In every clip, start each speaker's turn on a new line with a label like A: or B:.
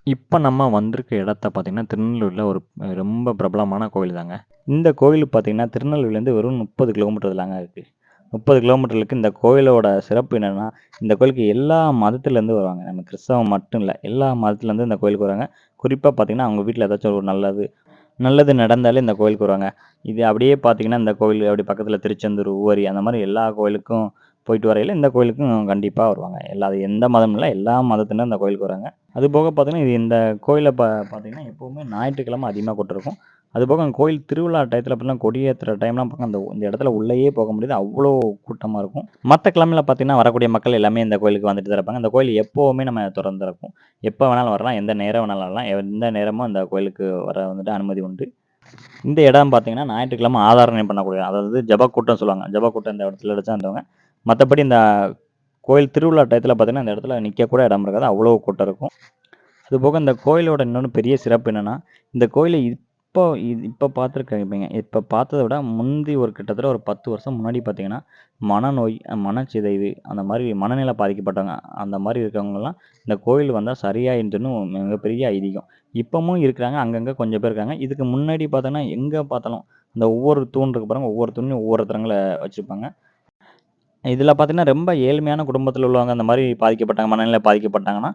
A: இப்ப நம்ம வந்திருக்க இடத்த பார்த்தீங்கன்னா, திருநெல்வேலில ஒரு ரொம்ப பிரபலமான கோயில் தாங்க. இந்த கோயில் பார்த்தீங்கன்னா, திருநெல்வேலிலேருந்து வெறும் 30 கிலோமீட்டர் தாங்க இருக்கு. 30 கிலோமீட்டர்ல இருக்கு. இந்த கோயிலோட சிறப்பு என்னன்னா, இந்த கோயிலுக்கு எல்லா மதத்திலேருந்து வருவாங்க. நம்ம கிறிஸ்தவம் மட்டும் இல்ல. எல்லா மதத்திலேருந்து இந்த கோயிலுக்கு வருவாங்க. குறிப்பா பார்த்தீங்கன்னா, அவங்க வீட்ல ஏதாச்சும் ஒரு நல்லது நல்லது நடந்தாலே இந்த கோயிலுக்கு வருவாங்க. இது அப்படியே பார்த்தீங்கன்னா, இந்த கோயில் அப்படி பக்கத்தில திருச்செந்தூர், உவரி அந்த மாரி எல்லா கோயிலுக்கும் போயிட்டு வரையில இந்த கோயிலுக்கும் கண்டிப்பா வருவாங்க. அது எந்த மதம் இல்ல. எல்லா மதத்தினரும் இந்த கோயிலுக்கு வராங்க. அதுபோக பார்த்தீங்கன்னா, இந்த கோயில பார்த்தீங்கன்னா, எப்பவுமே ஞாயிற்றுக்கிழமை அதிகமா கூட்டம் இருக்கும். அதுபோக அந்த கோயில் திருவிழா டயத்தில பார்த்தீங்கன்னா, கொடியேத்துற டைம்லாம் இந்த இடத்துல உள்ளயே போக முடியாது. அவ்வளோ கூட்டமா இருக்கும். மத்த கிழமையில பார்த்தீங்கன்னா, வரக்கூடிய மக்கள் எல்லாமே இந்த கோயிலுக்கு வந்துட்டு தான் இருப்பாங்க. இந்த கோயில் எப்பவுமே நம்ம தொறந்து தான் இருக்கும். எப்ப வேணாலும் வரலாம். எந்த நேரம் வேணாலும் வரலாம். எந்த நேரமும் அந்த கோயிலுக்கு வர வந்துட்டு அனுமதி உண்டு. இந்த இடம் பார்த்தீங்கன்னா, ஞாயிற்றுக்கிழமை ஆதாரணை பண்ணக்கூடிய அதாவது ஜெபக்கூட்டம்னு சொல்லுவாங்க. ஜெபக்கூட்டம் இந்த இடத்துல வச்சு நடத்துவாங்க. மத்தபடி இந்த கோயில் திருவிழா டயத்தில பார்த்தீங்கன்னா, இந்த இடத்துல நிக்க கூட இடம் இருக்காது. அவ்வளோ கூட்டம் இருக்கும். அதுபோக இந்த கோயிலோட இன்னொன்னு பெரிய சிறப்பு என்னன்னா, இந்த கோயில இப்ப பார்த்துருப்பீங்க. இப்ப பார்த்தத விட முந்தி ஒரு கிட்டத்தட்ட ஒரு 10 வருஷம் முன்னாடி பார்த்தீங்கன்னா, மனநோய், மனச்சிதைவு அந்த மாரி மனநிலை பாதிக்கப்பட்டவங்க, அந்த மாரி இருக்கவங்கலாம் இந்த கோயில் வந்தா சரியாயிடுதுன்னு மிகப்பெரிய ஐதீகம். இப்பமும் இருக்கிறாங்க. அங்கங்க கொஞ்சம் பேர் இருக்காங்க. இதுக்கு முன்னாடி பார்த்தோன்னா, எங்க பார்த்தாலும் இந்த ஒவ்வொரு தூண் இருக்கு பாருங்க. ஒவ்வொரு தூண்லயும் ஒவ்வொருத்தரங்கள வச்சிருப்பாங்க. இதில பார்த்தீங்கன்னா, ரொம்ப ஏழ்மையான குடும்பத்தில உள்ளவங்க அந்த மாரி பாதிக்கப்பட்டாங்க, மனநிலை பாதிக்கப்பட்டாங்கன்னா,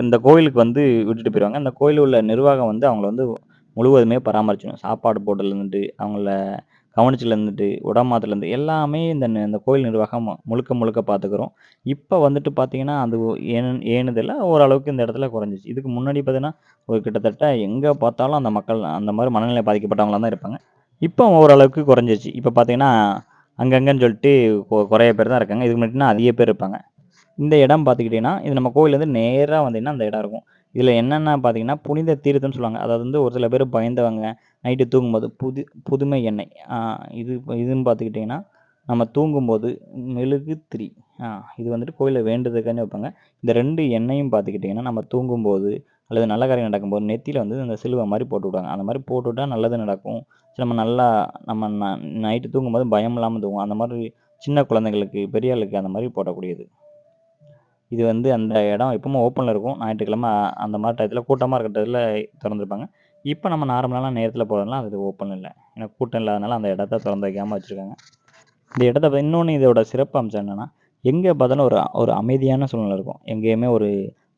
A: இந்த கோயிலுக்கு வந்து விட்டுட்டு போயிருவாங்க. இந்த கோயில்ல உள்ள நிர்வாகம் வந்து அவங்கள வந்து முழுவதுமே பராமரிச்சுரும். சாப்பாடு போடுறதுலருந்து, அவங்கள கவனிச்சதுலருந்துட்டு, உடமாத்துலருந்து எல்லாமே இந்த கோயில் நிர்வாகம் முழுக்க முழுக்க பார்த்துக்கிறோம். இப்ப வந்துட்டு பார்த்தீங்கன்னா, அது ஏனுதல்ல ஓரளவுக்கு இந்த இடத்துல குறைஞ்சிச்சு. இதுக்கு முன்னாடி பார்த்தீங்கன்னா, ஒரு கிட்டத்தட்ட எங்க பார்த்தாலும் அந்த மக்கள் அந்த மாரி மனநிலை பாதிக்கப்பட்டவங்களா தான் இருப்பாங்க. இப்போ ஓரளவுக்கு குறைஞ்சிருச்சு. இப்ப பார்த்தீங்கன்னா, அங்கங்கன்னு சொல்லிட்டு குறைய பேர் தான் இருக்காங்க. இதுக்கு முன்னாடினா அதிக பேர் இருப்பாங்க. இந்த இடம் பார்த்துக்கிட்டீங்கன்னா, இது நம்ம கோயில்லேருந்து நேரா வந்தீங்கன்னா, அந்த இடம் இருக்கும். இதில என்னென்ன பார்த்தீங்கன்னா, புனித தீர்த்தம்னு சொல்லுவாங்க. அதாவது வந்து ஒரு சில பேர் பயந்தவங்க, நைட்டு தூங்கும்போது புதுமை எண்ணெய். இது இதுன்னு பார்த்துக்கிட்டீங்கன்னா, நம்ம தூங்கும்போது மெழுகு திரி. ஆ இது வந்துட்டு கோயில்ல வேண்டுதலுக்காண்டி வைப்பாங்க. இந்த 2 எண்ணெயும் பார்த்துக்கிட்டீங்கன்னா, நம்ம தூங்கும்போது அல்லது நல்ல காரியம் நடக்கும்போது நெத்தியில வந்து அந்த சிலுவை மாரி போட்டு விடுவாங்க. அந்த மாரி போட்டு விட்டா நல்லது நடக்கும். நம்ம நல்லா நம்ம நைட்டு தூங்கும்போது பயம் இல்லாம தூங்குவோம். அந்த மாரி சின்ன குழந்தைகளுக்கு, பெரிய ஆளுக்கு அந்த மாரி போடக்கூடியது. இது வந்து அந்த இடம் எப்பவுமே ஓப்பன்ல இருக்கும். ஞாயிற்றுக்கிழமை அந்த மாரி டயத்தில கூட்டமா இருக்கிற டயத்தில தொறந்திருப்பாங்க. இப்ப நம்ம நார்மலான நேரத்தில போறதுனால அது ஓப்பன் இல்ல. ஏன்னா கூட்டம் இல்லாதனால அந்த இடத்த தொறந்து வைக்காம வச்சிருக்காங்க. இந்த இடத்த இன்னொன்னு இதோட சிறப்பு அம்சம் என்னன்னா, எங்க பார்த்தாலும் ஒரு ஒரு அமைதியான சூழ்நிலை இருக்கும். எங்கேயுமே ஒரு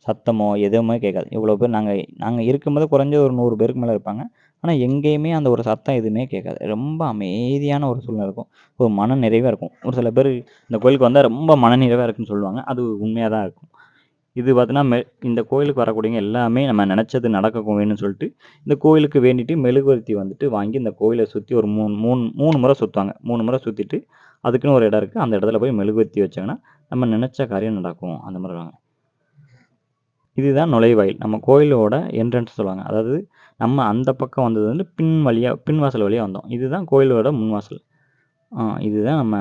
A: சத்தமோ, எதுவுமே கேட்காது. இவ்வளோ பேர் நாங்க நாங்க இருக்கும்போது குறைஞ்சது ஒரு 100 பேருக்கு மேல இருப்பாங்க. ஆனா எங்கேயுமே அந்த ஒரு சத்தம் எதுவுமே கேட்காது. ரொம்ப அமைதியான ஒரு சூழ்நிலை இருக்கும். ஒரு மன நிறைவா இருக்கும். ஒரு சில பேரு இந்த கோயிலுக்கு வந்தா ரொம்ப மனநிறைவா இருக்குன்னு சொல்லுவாங்க. அது உண்மையா தான் இருக்கும். இது பார்த்தீங்கன்னா, இந்த கோயிலுக்கு வரக்கூடியவங்க எல்லாமே நம்ம நெனச்சது நடக்கும் வேணும்னு சொல்லிட்டு, இந்த கோயிலுக்கு வேண்டிட்டு மெழுகுவர்த்தி வந்துட்டு வாங்கி இந்த கோயில சுத்தி ஒரு 3 முறை சுத்துவாங்க. 3 முறை சுத்திட்டு, அதுக்குன்னு ஒரு இடம் இருக்கு. அந்த இடத்துல போய் மெழுகுவர்த்தி வச்சாங்கன்னா, நம்ம நெனச்ச காரியம் நடக்கும். அந்த மாரி. இதுதான் நுழைவாயில். நம்ம கோயிலோட என்ட்ரன்ஸ் சொல்லுவாங்க. அதாவது நம்ம அந்த பக்கம் வந்தது வந்து பின் வாசல் வழியா வந்தோம். இதுதான் கோயிலோட முன்வாசல். இதுதான் நம்ம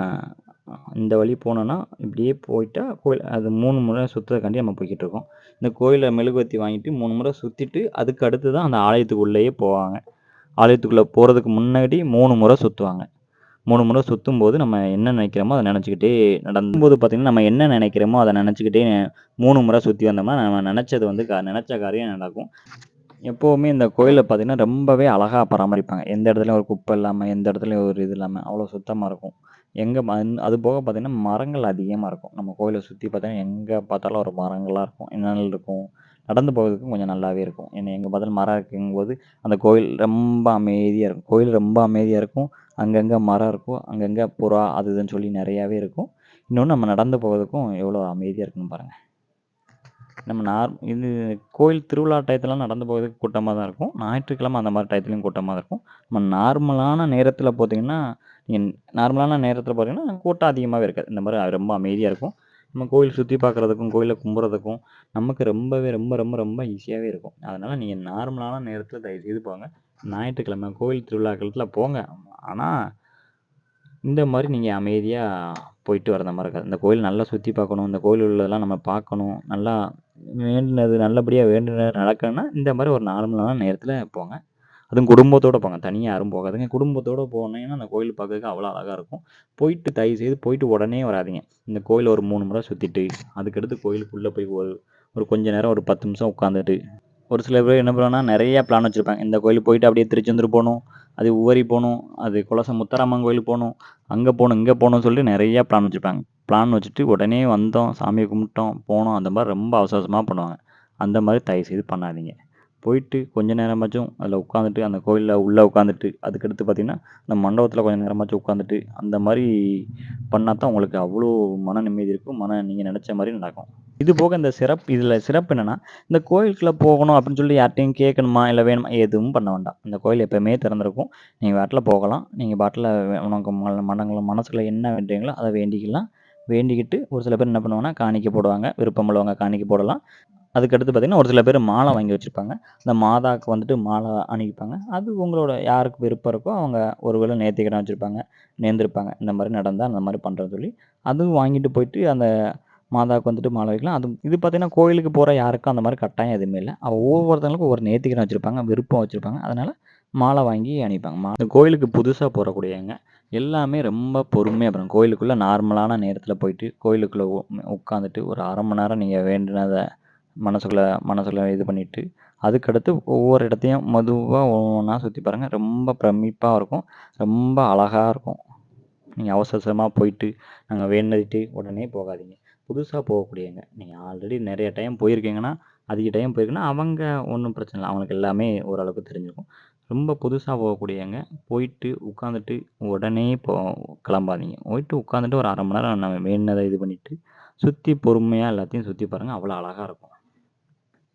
A: இந்த வழி போனோம்னா, இப்படியே போயிட்டா கோயில் அது 3 முறை சுத்துறதுக்காண்டி நம்ம போய்க்கிட்டுருக்கோம். இந்த கோயில்ல மெழுகுவர்த்தி வாங்கிட்டு 3 முறை சுத்திட்டு, அதுக்கு அடுத்து தான் அந்த ஆலயத்துக்குள்ளேயே போவாங்க. ஆலயத்துக்குள்ள போறதுக்கு முன்னாடி 3 முறை சுத்துவாங்க. 3 முறை சுத்தும்போது நம்ம என்ன நினைக்கிறோமோ, அத நினைச்சுக்கிட்டே நடக்கும்போது பார்த்தீங்கன்னா, நம்ம என்ன நினைக்கிறோமோ, அத நினைச்சுக்கிட்டே 3 முறை சுத்தி வந்தோம்னா, நம்ம நினைச்சது வந்து நினைச்ச காரியம் நடக்கும். எப்பவுமே இந்த கோயில பார்த்தீங்கன்னா, ரொம்பவே அழகா பராமரிப்பாங்க. எந்த இடத்துலயும் ஒரு குப்பை இல்லாம, எந்த இடத்துலயும் ஒரு இது இல்லாம, அவ்வளோ சுத்தமா இருக்கும். எங்க அது போக பார்த்தீங்கன்னா, மரங்கள் அதிகமா இருக்கும். நம்ம கோயில சுத்தி பார்த்தீங்கன்னா, எங்க பார்த்தாலும் ஒரு மரங்களா இருக்கும். நிழல் இருக்கும். நடந்து போறதுக்கும் கொஞ்சம் நல்லாவே இருக்கும். ஏன்னா எங்க பார்த்தாலும் மரம் இருக்குங்கும்போது, அந்த கோயில் ரொம்ப அமைதியா இருக்கும். கோயில் ரொம்ப அமைதியா இருக்கும். அங்கங்க மரம் இருக்கும். அங்கங்க புறா அது இதுன்னு சொல்லி நெறையாவே இருக்கும். இன்னொன்னு நம்ம நடந்து போறதுக்கும் எவ்வளோ அமைதியா இருக்குன்னு பாருங்க. நம்ம இது கோயில் திருவிழா டயத்துலலாம் நடந்து போறதுக்கு கூட்டமா தான் இருக்கும். ஞாயிற்றுக்கிழமை அந்த மாரி டயத்துலயும் கூட்டமா தான் இருக்கும். நம்ம நார்மலான நேரத்தில பார்த்தீங்கன்னா, நீங்க நார்மலான நேரத்தில பார்த்தீங்கன்னா, கூட்டம் அதிகமாவே இருக்காது. இந்த மாரி ரொம்ப அமைதியா இருக்கும். நம்ம கோயில் சுத்தி பார்க்குறதுக்கும், கோயில கும்புறதுக்கும் நமக்கு ரொம்பவே ரொம்ப ரொம்ப ரொம்ப ஈஸியாவே இருக்கும். அதனால நீங்க நார்மலான நேரத்தில தயவுசெய்து போங்க. ஞாயிற்றுக்கிழமை கோயில் திருவிழா காலத்தில போங்க. ஆனா, இந்த மாரி நீங்க அமைதியா போயிட்டு வர மாரி இருக்காது. இந்த கோயில் நல்லா சுத்தி பார்க்கணும். இந்த கோயில்ல உள்ளதெல்லாம் நம்ம பார்க்கணும். நல்லா வேண்டுனது நல்லபடியா வேண்டுனது நடக்கணும்னா, இந்த மாரி ஒரு நார்மலான நேரத்தில போங்க. அதுவும் குடும்பத்தோட போங்க. தனியா யாரும் போகாதீங்க. குடும்பத்தோட போனீங்கன்னா, அந்த கோயில் பார்க்கறதுக்கு அவ்வளோ அழகா இருக்கும். தயவுசெய்து போயிட்டு உடனே வராதீங்க. இந்த கோயில ஒரு 3 முறை சுத்திட்டு, அதுக்கடுத்து கோயிலுக்குள்ள போய் ஒரு ஒரு கொஞ்ச நேரம் ஒரு 10 நிமிஷம் உட்காந்துட்டு, ஒரு சில பேர் என்ன பண்ணுவாங்கன்னா, நெறைய பிளான் வச்சிருப்பாங்க. இந்த கோயிலுக்கு போயிட்டு அப்படியே திருச்செந்தூர் போணும், அது உவரி போணும், அது குலச முத்தாரம்மன் கோயிலுக்கு போணும், அங்க போணும், இங்க போணும்னு சொல்லிட்டு நெறைய பிளான் வச்சிருப்பாங்க. பிளான் வச்சுட்டு உடனே வந்தோம், சாமிய கும்பிட்டோம், போனோம் அந்த மாரி ரொம்ப அவசர அவசரமா பண்ணுவாங்க. அந்த மாரி தயவுசெய்து பண்ணாதீங்க. போயிட்டு கொஞ்ச நேரமாச்சும் அதில உட்காந்துட்டு, அந்த கோயில்ல உள்ள உட்காந்துட்டு, அதுக்கடுத்து பார்த்தீங்கன்னா, அந்த மண்டபத்தில கொஞ்சம் நேரமாச்சும் உட்காந்துட்டு, அந்த மாரி பண்ணா தான் உங்களுக்கு அவ்வளோ மன நிம்மதி இருக்கும். நீங்க நெனச்ச மாரி நடக்கும். இது போக இந்த இதில சிறப்பு என்னன்னா, இந்த கோயிலுக்குள்ள போகணும் அப்படின்னு சொல்லி யார்ட்டயும் கேட்கணுமா, இல்ல வேணுமா எதுவும் பண்ண வேண்டாம். இந்த கோயில் எப்பவுமே திறந்திருக்கும். நீங்க பாட்டுல போகலாம். நீங்க பாட்டுல உனக்கு மனசுல என்ன வேண்டுறீங்களோ அத வேண்டிக்கலாம். வேண்டிக்கிட்டு ஒரு சில பேர் என்ன பண்ணுவாங்கன்னா, காணிக்கை போடுவாங்க. விருப்பம் உள்ளவங்க காணிக்கை போடலாம். அதுக்கடுத்து பார்த்தீங்கன்னா, ஒரு சில பேர் மாலை வாங்கி வச்சிருப்பாங்க. அந்த மாதாக்கு வந்துட்டு மாலை அணிவிப்பாங்க. அது உங்களோட யாருக்கு விருப்பம் இருக்கோ, அவங்க ஒரு வேளை நேர்த்திக்கடன் வச்சிருப்பாங்க. நேர்ந்திருப்பாங்க. இந்த மாரி நடந்தா அந்த மாரி பண்றேன்னு சொல்லி, அதுவும் வாங்கிட்டு போயிட்டு அந்த மாதாவுக்கு வந்துட்டு மாலை வைக்கலாம். இது பார்த்தீங்கன்னா, கோயிலுக்கு போற யாருக்கும் அந்த மாரி கட்டாயம் எதுவுமே இல்ல. ஒவ்வொருத்தவங்களுக்கும் ஒவ்வொரு நேர்த்திக்கடன் வச்சிருப்பாங்க. விருப்பம் வச்சிருப்பாங்க. அதனால மாலை வாங்கி அணிவிப்பாங்க. இந்த கோயிலுக்கு புதுசா போறக்கூடியவங்க எல்லாமே ரொம்ப பொறுமையா போணும். கோயிலுக்குள்ள நார்மலான நேரத்தில போயிட்டு, கோயிலுக்குள்ள உட்காந்துட்டு ஒரு 1/2 மணி நேரம் நீங்க வேண்டுனத மனசுக்குள்ள மனசுல இது பண்ணிட்டு, அதுக்கடுத்து ஒவ்வொரு இடத்தையும் மெதுவா ஒவ்வொன்னா சுத்தி பாருங்க. ரொம்ப பிரமிப்பா இருக்கும். ரொம்ப அழகா இருக்கும். நீங்க அவசர அவசரமா போயிட்டு, நாங்க வேண்டுனதுட்டு உடனே போகாதீங்க. புதுசா போகக்கூடியவங்க. நீங்க ஆல்ரெடி நெறைய டைம் போயிருக்கீங்கன்னா, அதிக டைம் போயிருக்கீங்கன்னா, அவங்க ஒண்ணும் பிரச்சனை இல்ல. அவங்களுக்கு எல்லாமே ஓரளவுக்கு தெரிஞ்சிருக்கும். ரொம்ப புதுசா போகக்கூடியவங்க, போயிட்டு உட்காந்துட்டு உடனே கிளம்பாதீங்க. போயிட்டு உட்காந்துட்டு ஒரு 1/2 மணி நேரம் நம்ம வேண்டுனத இது பண்ணிட்டு, சுத்தி பொறுமையா எல்லாத்தையும் சுத்தி பாருங்க. அவ்வளோ அழகா இருக்கும்.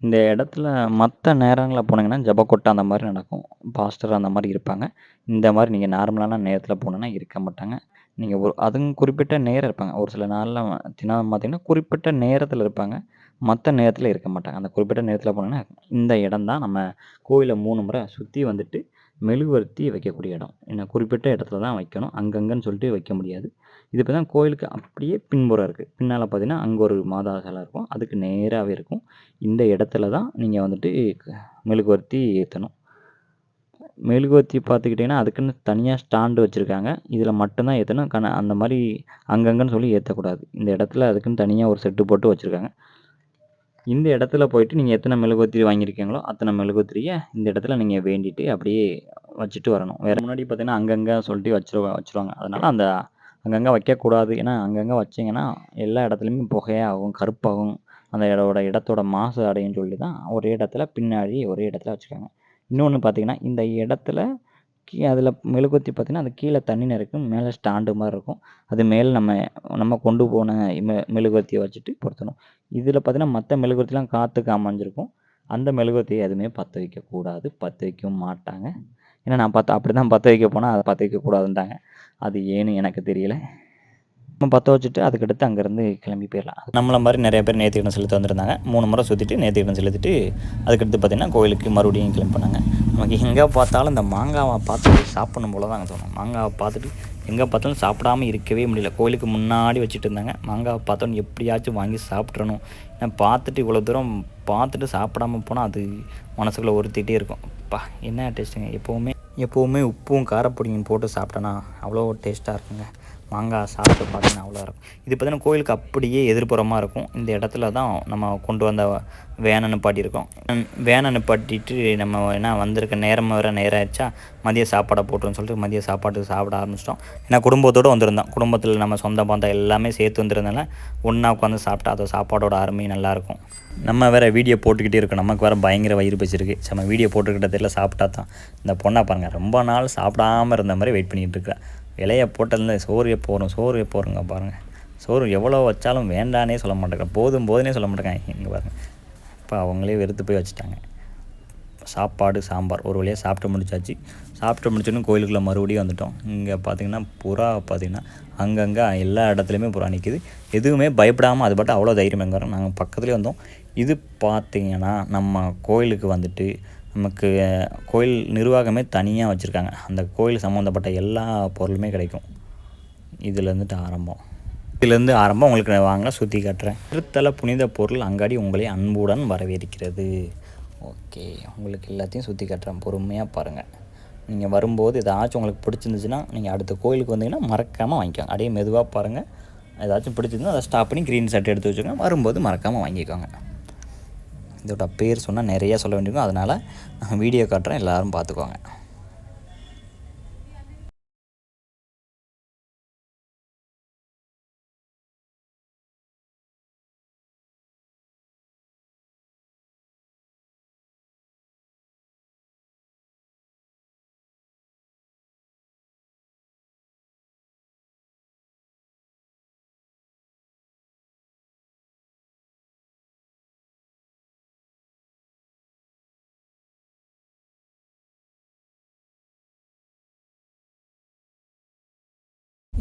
A: இந்த இடத்துல மத்த நேரங்கள்ல போனீங்கன்னா, ஜபக்கொட்ட அந்த மாரி நடக்கும். பாஸ்டர் அந்த மாரி இருப்பாங்க. இந்த மாரி நீங்க நார்மலான நேரத்தில போனீங்கன்னா இருக்க மாட்டாங்க. நீங்க அதுவும் குறிப்பிட்ட நேரம் இருப்பாங்க. ஒரு சில நாள்ல தினம் பார்த்தீங்கன்னா, குறிப்பிட்ட நேரத்தில இருப்பாங்க. மத்த நேரத்தில இருக்க மாட்டாங்க. அந்த குறிப்பிட்ட நேரத்தில போனீங்கன்னா, இந்த இடம் தான் நம்ம கோயில 3 முறை சுத்தி வந்துட்டு மெழுகுவர்த்தி வைக்கக்கூடிய இடம். குறிப்பிட்ட இடத்துல தான் வைக்கணும். அங்கங்கன்னு சொல்லிட்டு வைக்க முடியாது. இது இப்பதான் கோயிலுக்கு அப்படியே பின்புறம் இருக்கு. பின்னால பார்த்தீங்கன்னா, அங்க ஒரு மாதா சிலை இருக்கும். அதுக்கு நேராவே இருக்கும். இந்த இடத்துல தான் நீங்க வந்துட்டு மெழுகுவர்த்தி ஏத்தணும். மெழுகுவர்த்தி பார்த்துக்கிட்டீங்கன்னா, அதுக்குன்னு தனியா ஸ்டாண்டு வச்சிருக்காங்க. இதில மட்டும் தான் ஏத்தணும். அந்த மாரி அங்கங்கன்னு சொல்லி ஏத்தக்கூடாது. இந்த இடத்துல அதுக்குன்னு தனியா ஒரு செட்டு போட்டு வச்சிருக்காங்க. இந்த இடத்துல போயிட்டு நீங்க எத்தன மெழுகுவர்த்தி வாங்கியிருக்கீங்களோ, அத்தன மெழுகுவர்த்திய இந்த இடத்துல நீங்க வேண்டிட்டு அப்படியே வச்சுட்டு வரணும். வேற முன்னாடி பார்த்தீங்கன்னா, அங்கங்க சொல்லிட்டு வச்சுருவாங்க. அதனால அங்கங்க வைக்கக்கூடாது. ஏன்னா, அங்கங்க வச்சீங்கன்னா, எல்லா இடத்துலயுமே புகையா ஆகும், கருப்பாகும். அந்த இடத்தோட மாசு அடையும்ன்னு சொல்லி தான் ஒரே இடத்துல பின்னாடி ஒரே இடத்துல வச்சுருக்காங்க. இன்னொன்னு பார்த்தீங்கன்னா, இந்த இடத்துல அதில மெழுகுவர்த்தி பார்த்தீங்கன்னா, அது கீழ தண்ணி நெறைக்கும். மேல ஸ்டாண்டு மாரி இருக்கும். அது மேல நம்ம நம்ம கொண்டு போன மெழுகுவர்த்திய வச்சுட்டு பொருத்தணும். இதில பார்த்தீங்கன்னா, மத்த மெழுகுவர்த்திலாம் காத்துக்கு அமைஞ்சிருக்கும். அந்த மெழுகுவர்த்திய எதுவுமே பத்த வைக்கக்கூடாது. பத்த வைக்கவும் மாட்டாங்க. ஏன்னா நான் அப்படிதான் பத்த வைக்க போனா, அத பத்த வைக்கக்கூடாதுன்ட்டாங்க. அது ஏன்னு எனக்கு தெரியல. நம்ம பத்த வச்சுட்டு அதுக்கடுத்து அங்கேருந்து கிளம்பி போயிரலாம். நம்மள மாரி நெறைய பேர் நேர்த்திக்கடன் செலுத்த வந்திருந்தாங்க. 3 முறை சுத்திட்டு நேர்த்திக்கடன் செலுத்திட்டு, அதுக்கடுத்து பார்த்தீங்கன்னா, கோயிலுக்கு மறுபடியும் கிளம்பி போனாங்க. நமக்கு எங்கே பார்த்தாலும் இந்த மாங்காவ பார்த்துட்டு சாப்பிடணும் போல தான் தோணும். மாங்காவ பார்த்துட்டு எங்கே பார்த்தாலும் சாப்பிடாம இருக்கவே முடியல. கோயிலுக்கு முன்னாடி வச்சுட்டு இருந்தாங்க. மாங்காவ பார்த்தோன்னே எப்படியாச்சும் வாங்கி சாப்பிட்றணும். ஏன்னா பார்த்துட்டு இவ்வளோ தூரம் பார்த்துட்டு சாப்பிடாம போனா, அது மனசுக்குள்ளே உறுத்திட்டே இருக்கும். அப்பா! என்ன டேஸ்ட்டுங்க. எப்போவுமே உப்பும் காரப்பொடியும் போட்டு சாப்பிட்டேன்னா, அவ்வளோ டேஸ்ட்டாக இருக்குங்க. மாங்காய் சாப்பிட்டு பார்த்தீங்கன்னா அவ்வளோ இருக்கும். இது பார்த்தீங்கன்னா கோயிலுக்கு அப்படியே எதிர்ப்புறமா இருக்கும். இந்த இடத்துல தான் நம்ம கொண்டு வந்த வேனை நிப்பாட்டியிருக்கோம். வேனை நிப்பாட்டிட்டு நம்ம ஏன்னா வந்திருக்க நேரம் வேறு நேரம் ஆயிடுச்சா, மதிய சாப்பாடை போட்டுருன்னு சொல்லிட்டு மதிய சாப்பாட்டுக்கு சாப்பிட ஆரம்பிச்சிட்டோம். ஏன்னா குடும்பத்தோடு வந்திருந்தோம். குடும்பத்தில் நம்ம சொந்த பந்தம் எல்லாமே சேர்த்து வந்திருந்தனால ஒன்றா உட்காந்து சாப்பிட்டா அது சாப்பாடோட அருமை நல்லாயிருக்கும். நம்ம வேறு வீடியோ போட்டுக்கிட்டே இருக்கோம். நமக்கு வேறு பயங்கர வயிறு பசிருக்கு. நம்ம வீடியோ போட்டுக்கிட்ட தெரியல சாப்பிட்டா தான். இந்த பொண்ணை பாருங்கள், ரொம்ப நாள் சாப்பிடாமல் இருந்த மாதிரி வெயிட் பண்ணிகிட்டு இருக்கிறா. இலைய போட்டதுல சோறு எப்போ வருங்க பாருங்கள். சோறு எவ்வளோ வச்சாலும் வேண்டானே சொல்ல மாட்டேங்கிறேன். போதுன்னே சொல்ல மாட்டேங்கிறாங்க. இங்கே பாருங்கள், இப்போ அவங்களே வெறுத்து போய் வச்சுட்டாங்க. சாப்பாடு சாம்பார் ஒரு வழியாக சாப்பிட்டு முடிச்சாச்சு. சாப்பிட்டு முடிச்சோன்னு கோயிலுக்குள்ளே மறுபடியும் வந்துட்டோம். இங்கே பார்த்திங்கன்னா புறா பார்த்திங்கன்னா அங்கங்கே எல்லா இடத்துலையுமே புறா நிற்கிது. எதுவுமே பயப்படாமல் அது பாட்டு அவ்வளோ தைரியமாக வரோம். நாங்கள் பக்கத்துலேயே வந்தோம். இது பார்த்திங்கன்னா நம்ம கோயிலுக்கு வந்துட்டு நமக்கு கோயில் நிர்வாகமே தனியாக வச்சுருக்காங்க. அந்த கோயில் சம்மந்தப்பட்ட எல்லா பொருளுமே கிடைக்கும். இதுலேருந்து ஆரம்பம் உங்களுக்கு வாங்க சுற்றி காட்டுறேன். திருத்தல புனித பொருள் அங்காடி உங்களை அன்புடன் வரவேற்கிறது. ஓகே, உங்களுக்கு எல்லாத்தையும் சுற்றி காட்டுறேன், பொறுமையாக பாருங்கள். நீங்கள் வரும்போது ஏதாச்சும் உங்களுக்கு பிடிச்சிருந்துச்சுன்னா நீங்கள் அடுத்த கோயிலுக்கு வந்தீங்கன்னா மறக்காமல் வாங்கிக்கோங்க. அப்படியே மெதுவாக பாருங்கள். ஏதாச்சும் பிடிச்சிருந்தா அதை ஸ்டாப் பண்ணி க்ரீன் ஷர்ட் எடுத்து வச்சுக்கோங்க. வரும்போது மறக்காமல் வாங்கிக்கோங்க. இதோட பேர் சொன்னால் நிறையா சொல்ல வேண்டியிருக்கும், அதனால் நான் வீடியோ காட்டுறேன், எல்லோரும் பார்த்துக்கோங்க.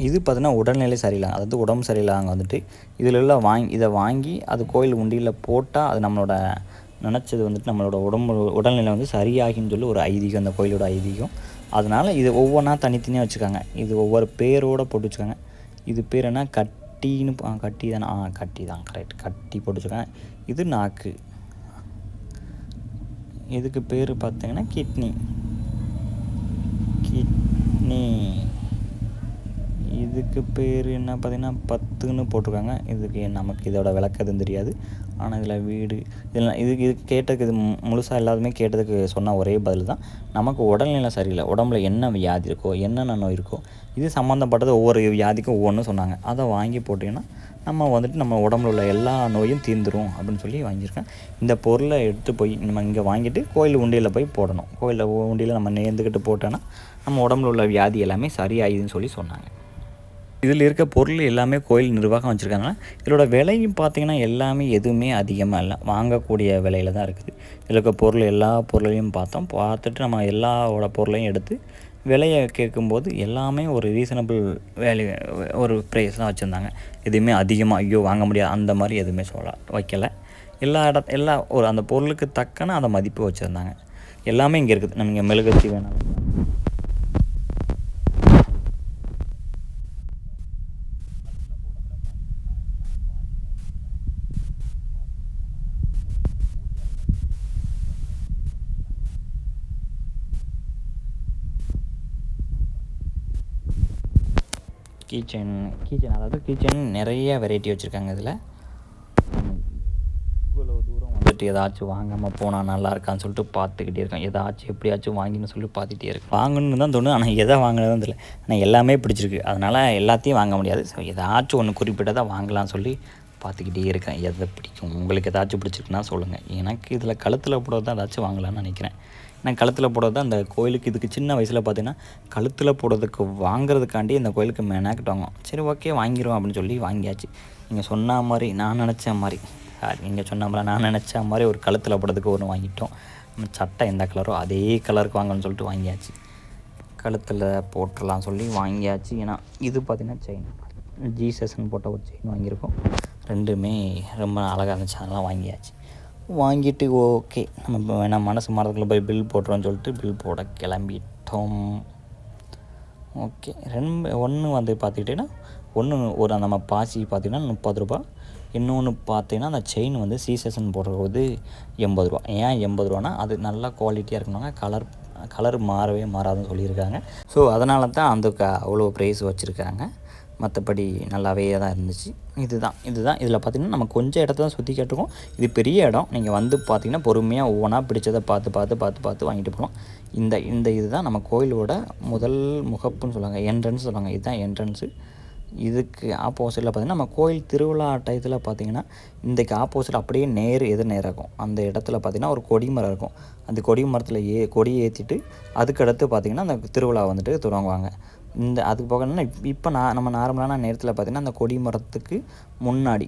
A: இது பார்த்தீங்கன்னா உடல்நிலை சரியில்லை, அதாவது உடம்பு சரியில்லாங்க வந்துட்டு இதில் எல்லாம் இதை வாங்கி அது கோயில் உண்டியில் போட்டால் அது நம்மளோட நினச்சது வந்துட்டு நம்மளோட உடல்நிலை வந்து சரியாகின்னு சொல்லி ஒரு ஐதீகம், அந்த கோயிலோட ஐதீகம். அதனால் இது ஒவ்வொன்றா தனித்தனியாக வச்சுருக்காங்க. இது ஒவ்வொரு பேரோடு போட்டு வச்சுருக்காங்க. இது பேர் என்ன, கட்டின்னு கட்டி தானே, கட்டி தான் கரெக்ட், கட்டி போட்டு வச்சுருக்காங்க. இது நாக்கு, இதுக்கு பேர் பார்த்தீங்கன்னா கிட்னி. இதுக்கு பேர் என்ன பார்த்தீங்கன்னா 10ன்னு போட்டிருக்காங்க. இதுக்கு நமக்கு இதோட விளக்கம் தெரியாது. ஆனால் இதில் வீடு இதெல்லாம் இது கேட்டதுக்கு இது முழுசாக எல்லாருமே கேட்டதுக்கு சொன்ன ஒரே பதில் தான், நமக்கு உடல்நிலை சரியில்லை, உடம்புல என்ன வியாதி இருக்கோ, என்னென்ன நோய் இருக்கோ, இது சம்மந்தப்பட்டது ஒவ்வொரு வியாதிக்கும் ஒவ்வொன்றும் சொன்னாங்க. அதை வாங்கி போட்டிங்கன்னா நம்ம வந்துட்டு நம்ம உடம்புல உள்ள எல்லா நோயும் தீர்ந்துடும் அப்படின்னு சொல்லி வாங்கியிருக்கேன். இந்த பொருளை எடுத்து போய் நம்ம இங்கே வாங்கிட்டு கோயில் உண்டியில் போய் போடணும். கோயிலில் உண்டியில் நம்ம நேர்ந்துக்கிட்டு போட்டோன்னா நம்ம உடம்புல உள்ள வியாதி எல்லாமே சரியாயிதுன்னு சொல்லி சொன்னாங்க. இதில் இருக்க பொருள் எல்லாமே கோயில் நிர்வாகம் வச்சுருக்காங்க. இதோட விலையும் பார்த்திங்கன்னா எல்லாமே எதுவுமே அதிகமாக இல்லை, வாங்கக்கூடிய விலையில் தான் இருக்குது. இதில் இருக்க பொருள் எல்லா பொருளையும் பார்த்துட்டு நம்ம எல்லாவோட பொருளையும் எடுத்து விலையை கேட்கும்போது எல்லாமே ஒரு ரீசனபிள் ஒரு ப்ரைஸ் தான் வச்சுருந்தாங்க. எதுவுமே அதிகமாக ஐயோ வாங்க முடியாது அந்த மாதிரி எதுவுமே வைக்கலை. எல்லா ஒரு அந்த பொருளுக்கு தக்கன அதை மதிப்பு வச்சுருந்தாங்க. எல்லாமே இங்கே இருக்குது. நம்ம இங்கே மெழுகுவர்த்தி வேணாலும் கீச்செயின் அதாவது கீச்செயின் நிறைய வெரைட்டி வச்சுருக்காங்க. இதில் இவ்வளோ தூரம் வந்துட்டு ஏதாச்சும் வாங்காமல் போனால் நல்லா இருக்கான்னு சொல்லிட்டு பார்த்துக்கிட்டே இருக்கேன். ஏதாச்சும் எப்படியாச்சும் வாங்கின்னு சொல்லி பார்த்துக்கிட்டே இருக்கேன். வாங்கணுன்னு தான் தோணும், ஆனால் எதை வாங்கினதும் தெரியல. ஆனால் எல்லாமே பிடிச்சிருக்கு, அதனால் எல்லாத்தையும் வாங்க முடியாது. ஸோ ஏதாச்சும் ஒன்று குறிப்பிட்டதாக வாங்கலாம்னு சொல்லி பார்த்துக்கிட்டே இருக்கேன். எதை பிடிக்கும், உங்களுக்கு ஏதாச்சும் பிடிச்சிருக்குன்னா சொல்லுங்கள். எனக்கு இதில் கழுத்தில் போடுறது தான் ஏதாச்சும் வாங்கலான்னு நினைக்கிறேன். நான் கழுத்தில் போடுறது தான் அந்த கோயிலுக்கு, இதுக்கு சின்ன வயசில் பார்த்தீங்கன்னா கழுத்தில் போடுறதுக்கு வாங்குறதுக்காண்டி இந்த கோயிலுக்கு மெனாக்கிட்டு வாங்குவோம். சரி ஓகே வாங்கிடுவோம் அப்படின்னு சொல்லி வாங்கியாச்சு. நீங்கள் சொன்ன மாதிரி நான் நினச்ச மாதிரி நான் நினச்ச மாதிரி ஒரு கழுத்தில் போடுறதுக்கு ஒன்று வாங்கிட்டோம். நம்ம சட்டை எந்த கலரோ அதே கலருக்கு வாங்கணும்னு சொல்லிட்டு வாங்கியாச்சு. கழுத்தில் போட்டுடலாம் சொல்லி வாங்கியாச்சு. ஏன்னா இது பார்த்திங்கன்னா செயின், ஜீசஸ்ன்னு போட்ட ஒரு செயின் வாங்கியிருக்கோம். ரெண்டுமே ரொம்ப அழகாக இருந்துச்சு, அதெல்லாம் வாங்கியாச்சு. வாங்கிட்டு ஓகே நம்ம மனசு மரத்துக்குள்ளே போய் பில் போட்டுறோன்னு சொல்லிட்டு பில் போட கிளம்பிட்டோம். ஓகே ஒன்று வந்து பார்த்துக்கிட்டிங்கன்னா ஒரு நம்ம பாசி பார்த்திங்கன்னா 30 ரூபா, இன்னொன்று பார்த்தீங்கன்னா அந்த செயின் வந்து சீசன் போடுறது 80 ரூபா. ஏன் 80 ரூபானா அது நல்லா குவாலிட்டியாக இருக்கணுங்க, கலர் மாறவே மாறாதுன்னு சொல்லியிருக்காங்க. ஸோ அதனால தான் அந்த அவ்வளோ ப்ரைஸ் வச்சுருக்காங்க. மற்றபடி நல்லாவே தான் இருந்துச்சு. இதுதான் இதில் பார்த்திங்கன்னா நம்ம கொஞ்சம் இடத்த தான் சுற்றி கேட்டிருக்கோம். இது பெரிய இடம், நீங்கள் வந்து பார்த்திங்கன்னா பொறுமையாக ஒவ்வொன்றா பிடிச்சதை பார்த்து வாங்கிட்டு போகலாம். இந்த இதுதான் நம்ம கோயிலோட முதல் முகப்புன்னு சொல்லுவாங்க, என்ட்ரன்ஸ் சொல்லுவாங்க. இதுதான் என்ட்ரன்ஸு. இதுக்கு ஆப்போசிட்டில் பார்த்திங்கன்னா நம்ம கோயில் திருவிழா டயத்தில் பார்த்திங்கன்னா இன்றைக்கு ஆப்போசிட் அப்படியே எதிர் நேராக இருக்கும். அந்த இடத்துல பார்த்திங்கன்னா ஒரு கொடிமரம் இருக்கும். அந்த கொடிமரத்தில் கொடி ஏற்றிட்டு அதுக்கடுத்து பார்த்திங்கன்னா அந்த திருவிழா வந்துட்டு தொடங்குவாங்க. அதுக்கு போக என்னன்னா இப்போ நம்ம நார்மலான நேரத்தில் பார்த்திங்கன்னா அந்த கொடிமரத்துக்கு முன்னாடி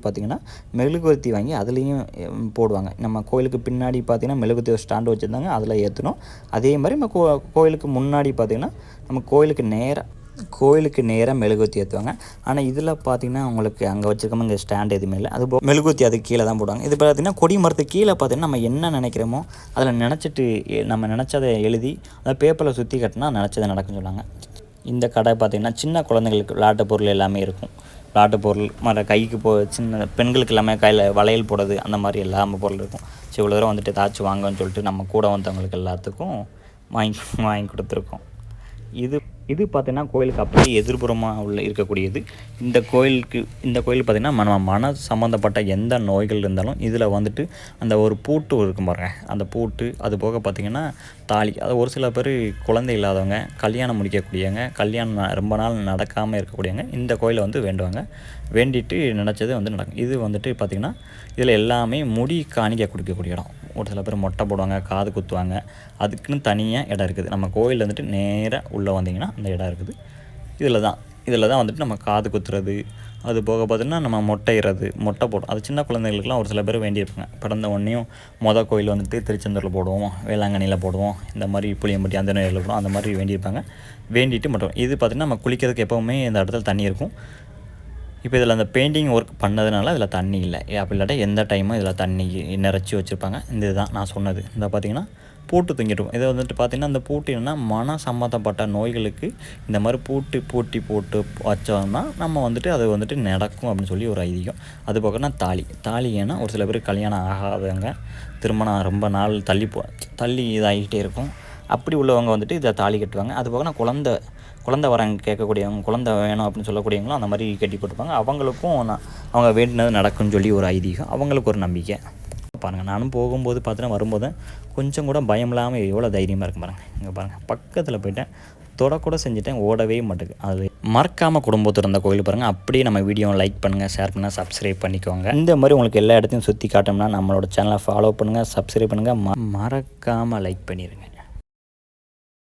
A: பார்த்திங்கன்னா மெழுகுவர்த்தி வாங்கி அதுலேயும் போடுவாங்க. நம்ம கோயிலுக்கு பின்னாடி பார்த்திங்கன்னா மெழுகுவர்த்தி ஒரு ஸ்டாண்டு வச்சுருந்தாங்க, அதில் ஏற்றணும். அதே மாதிரி நம்ம கோயிலுக்கு முன்னாடி பார்த்திங்கன்னா நம்ம கோயிலுக்கு நேராக மெழுகுவர்த்தி ஏற்றுவாங்க. ஆனால் இதில் பார்த்திங்கன்னா உங்களுக்கு அங்கே வச்சுருக்கோம், இங்கே ஸ்டாண்ட் எதுவுமே இல்லை. அது மெழுகுவர்த்தி அதுக்கு கீழே தான் போடுவாங்க. இது பார்த்திங்கன்னா கொடி மரத்துக்கு கீழே பார்த்திங்கன்னா நம்ம என்ன நினைக்கிறோமோ அதில் நம்ம நினச்சதை எழுதி அதை பேப்பரில் சுற்றி கட்டினா நினச்சதை நடக்குன்னு சொன்னாங்க. இந்த கடை பார்த்திங்கன்னா சின்ன குழந்தைங்களுக்கு விளையாட்டு பொருள் எல்லாமே இருக்கும். விளையாட்டு பொருள் கைக்கு சின்ன பெண்களுக்கு எல்லாமே கையில் வளையல் போடுறது அந்த மாதிரி எல்லாமே பொருள் இருக்கும். சரி இவ்வளோ தூரம் வந்துட்டு ஏதாச்சும் வாங்கன்னு சொல்லிட்டு நம்ம கூட வந்தவங்களுக்கு எல்லாத்துக்கும் வாங்கி கொடுத்துருக்கோம். இது பார்த்திங்கன்னா கோயிலுக்கு அப்படியே எதிர்புறமாக இருக்கக்கூடியது. இந்த கோயில் பார்த்திங்கன்னா நம்ம மன சம்மந்தப்பட்ட எந்த நோய்கள் இருந்தாலும் இதில் வந்துட்டு அந்த ஒரு பூட்டு இருக்கும் பாருங்க, அந்த பூட்டு, அது போக பார்த்திங்கன்னா தாலி. அது ஒரு சில பேர் குழந்தை இல்லாதவங்க, கல்யாணம் முடிக்கக்கூடியவங்க, கல்யாணம் ரொம்ப நாள் நடக்காமல் இருக்கக்கூடியவங்க இந்த கோயிலை வந்து வேண்டுவாங்க. வேண்டிட்டு நினச்சது வந்து நடக்கும். இது வந்துட்டு பார்த்திங்கன்னா இதில் எல்லாமே முடி காணிக்க கொடுக்கக்கூடிய இடம். ஒரு சில பேர் மொட்டை போடுவாங்க, காது குத்துவாங்க, அதுக்குன்னு தனியாக இடம் இருக்குது. நம்ம கோயில் வந்துட்டு நேராக உள்ளே வந்தீங்கன்னா அந்த இடம் இருக்குது. இதில் தான் வந்துட்டு நம்ம காது குத்துறது, அது போக பார்த்திங்கன்னா நம்ம மொட்டை போடும். அது சின்ன குழந்தைகளுக்குலாம் ஒரு சில பேர் வேண்டியிருப்பாங்க. பிறந்த உடனேயும் கோயில் வந்துட்டு திருச்செந்தூரில் போடுவோம், வேளாங்கண்ணியில் போடுவோம், இந்த மாதிரி புளியம்பட்டி அந்த நேரில் போடுவோம், அந்த மாதிரி வேண்டியிருப்பாங்க. வேண்டிட்டு மட்டும் இது பார்த்திங்கன்னா நம்ம குளிக்கிறதுக்கு எப்போவுமே இந்த இடத்துல தண்ணி இருக்கும். இப்போ இதில் அந்த பெயிண்டிங் ஒர்க் பண்ணதுனால இதில் தண்ணி இல்லை. அப்படி இல்லாட்டா எந்த டைமும் இதில் தண்ணி நிறச்சி வச்சுருப்பாங்க. இந்த இதுதான் நான் சொன்னது. இந்த பார்த்திங்கன்னா பூட்டு தொங்கிட்டு இதை வந்துட்டு பார்த்திங்கன்னா அந்த பூட்டு என்னென்னா மன சம்மந்தப்பட்ட நோய்களுக்கு இந்த மாதிரி பூட்டி போட்டு வச்சோம்னா நம்ம வந்துட்டு அது வந்துட்டு நடக்கும் அப்படின்னு சொல்லி ஒரு ஐதீகம். அது போகனா தாலி ஏன்னா ஒரு சில பேர் கல்யாணம் ஆகாதவங்க, திருமணம் ரொம்ப நாள் தள்ளி இதாகிட்டே இருக்கும். அப்படி உள்ளவங்க வந்துட்டு இதை தாலி கட்டுவாங்க. அது போகனா குழந்தை வரங்க கேட்கக்கூடியவங்க, குழந்தை வேணும் அப்படின்னு சொல்லக்கூடியவங்களும் அந்த மாதிரி கட்டி போட்டுருப்பாங்க. அவங்களுக்கும் அவங்க வேண்டினது நடக்கும்னு சொல்லி ஒரு ஐதீகம், அவங்களுக்கு ஒரு நம்பிக்கை. பாருங்கள், நானும் போகும்போது பார்த்தீங்கன்னா வரும்போது கொஞ்சம் கூட பயம் இல்லாமல் எவ்வளோ தைரியமாக இருக்கும் பாருங்கள். இங்கே பாருங்கள், பக்கத்தில் போயிட்டேன், தொடக்கூட செஞ்சுட்டேன், ஓடவே மாட்டேங்குது. அது மறக்காமல் குடும்பத்தோட இருந்த கோயில் பாருங்கள். அப்படியே நம்ம வீடியோவை லைக் பண்ணுங்கள், ஷேர் பண்ணுங்கள், சப்ஸ்கிரைப் பண்ணிக்கோங்க. இந்த மாதிரி உங்களுக்கு எல்லா இடத்தையும் சுற்றி காட்டோம்னா நம்மளோட சேனலை ஃபாலோ பண்ணுங்கள், சப்ஸ்கிரைப் பண்ணுங்கள், மறக்காமல் லைக் பண்ணிடுங்க.